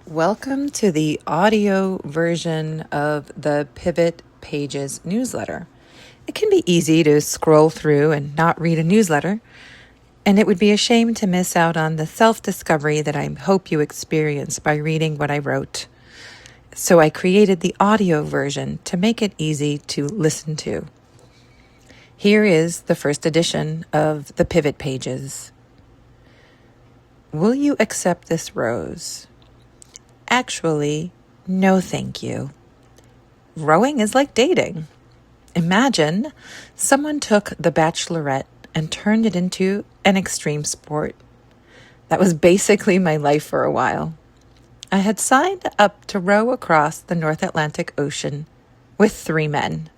Welcome to the audio version of the Pivot Pages newsletter. It can be easy to scroll through and not read a newsletter, and it would be a shame to miss out on the self-discovery that I hope you experience by reading what I wrote. So I created the audio version to make it easy to listen to. Here is the first edition of the Pivot Pages. Will you accept this rose? Actually, no thank you. Rowing is like dating. Imagine someone took The Bachelorette and turned it into an extreme sport. That was basically my life for a while. I had signed up to row across the North Atlantic Ocean with 3 men.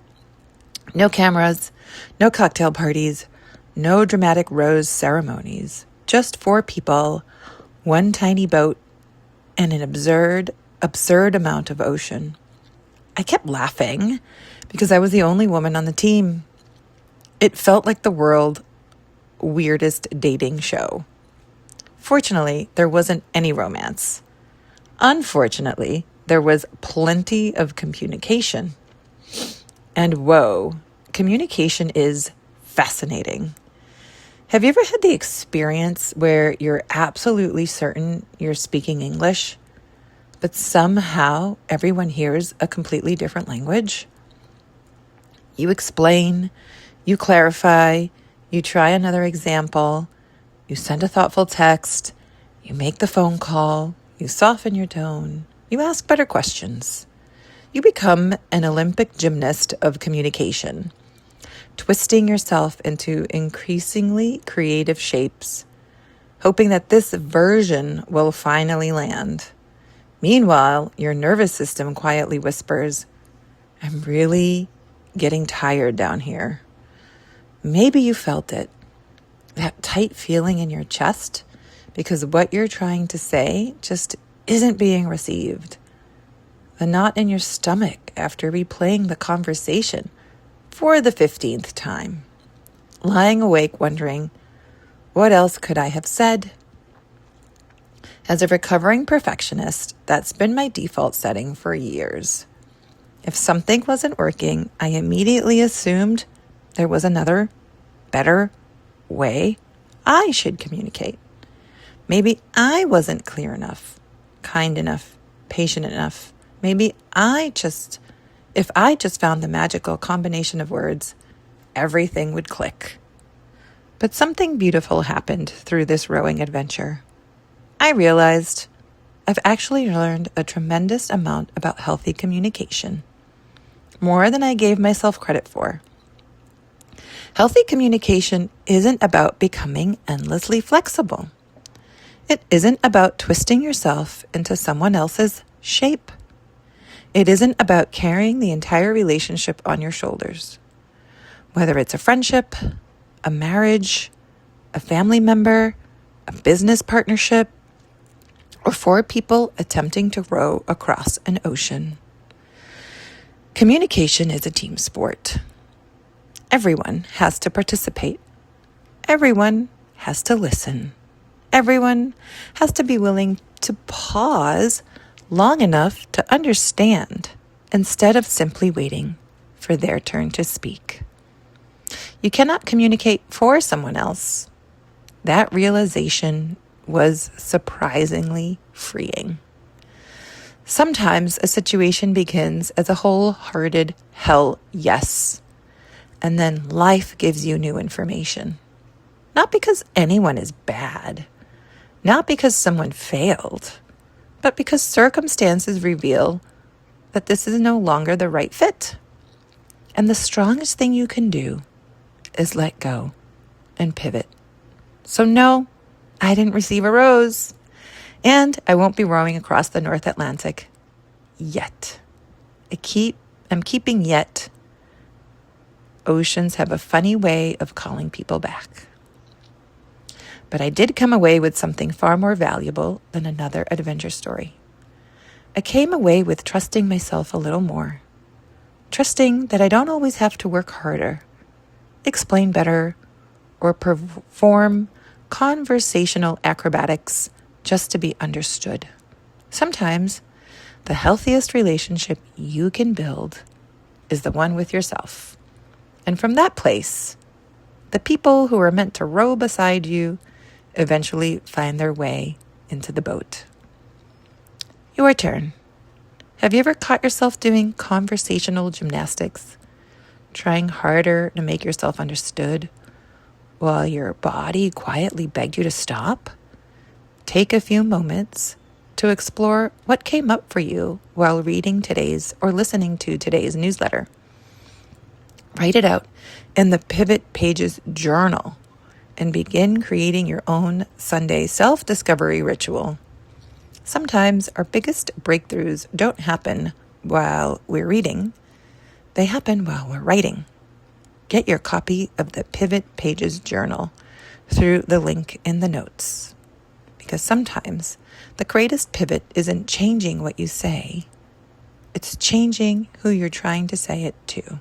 No cameras, no cocktail parties, no dramatic rose ceremonies. Just 4 people, 1 tiny boat, and an absurd amount of ocean. I kept laughing because I was the only woman on the team. It felt like the world's weirdest dating show. Fortunately, there wasn't any romance. Unfortunately, there was plenty of communication. And whoa, communication is fascinating. Have you ever had the experience where you're absolutely certain you're speaking English, but somehow everyone hears a completely different language? You explain, you clarify, you try another example, you send a thoughtful text, you make the phone call, you soften your tone, you ask better questions. You become an Olympic gymnast of communication, twisting yourself into increasingly creative shapes, hoping that this version will finally land. Meanwhile, your nervous system quietly whispers, "I'm really getting tired down here." Maybe you felt it, that tight feeling in your chest, because what you're trying to say just isn't being received. The knot in your stomach after replaying the conversation for the 15th time, lying awake wondering, what else could I have said? As a recovering perfectionist, that's been my default setting for years. If something wasn't working, I immediately assumed there was another, better way I should communicate. Maybe I wasn't clear enough, kind enough, patient enough. Maybe if I just found the magical combination of words, everything would click. But something beautiful happened through this rowing adventure. I realized I've actually learned a tremendous amount about healthy communication, more than I gave myself credit for. Healthy communication isn't about becoming endlessly flexible. It isn't about twisting yourself into someone else's shape. It isn't about carrying the entire relationship on your shoulders. Whether it's a friendship, a marriage, a family member, a business partnership, or 4 people attempting to row across an ocean. Communication is a team sport. Everyone has to participate. Everyone has to listen. Everyone has to be willing to pause long enough to understand instead of simply waiting for their turn to speak. You cannot communicate for someone else. That realization was surprisingly freeing. Sometimes a situation begins as a wholehearted hell yes, and then life gives you new information. Not because anyone is bad, not because someone failed, but because circumstances reveal that this is no longer the right fit. And the strongest thing you can do is let go and pivot. So no, I didn't receive a rose, and I won't be rowing across the North Atlantic yet. I'm keeping yet. Oceans have a funny way of calling people back. But I did come away with something far more valuable than another adventure story. I came away with trusting myself a little more, trusting that I don't always have to work harder, explain better, or perform conversational acrobatics just to be understood. Sometimes the healthiest relationship you can build is the one with yourself. And from that place, the people who are meant to row beside you eventually find their way into the boat. Your turn. Have you ever caught yourself doing conversational gymnastics, trying harder to make yourself understood while your body quietly begged you to stop? Take a few moments to explore what came up for you while reading today's or listening to today's newsletter. Write it out in the Pivot Pages journal and begin creating your own Sunday self-discovery ritual. Sometimes our biggest breakthroughs don't happen while we're reading. They happen while we're writing. Get your copy of the Pivot Pages journal through the link in the notes. Because sometimes the greatest pivot isn't changing what you say. It's changing who you're trying to say it to.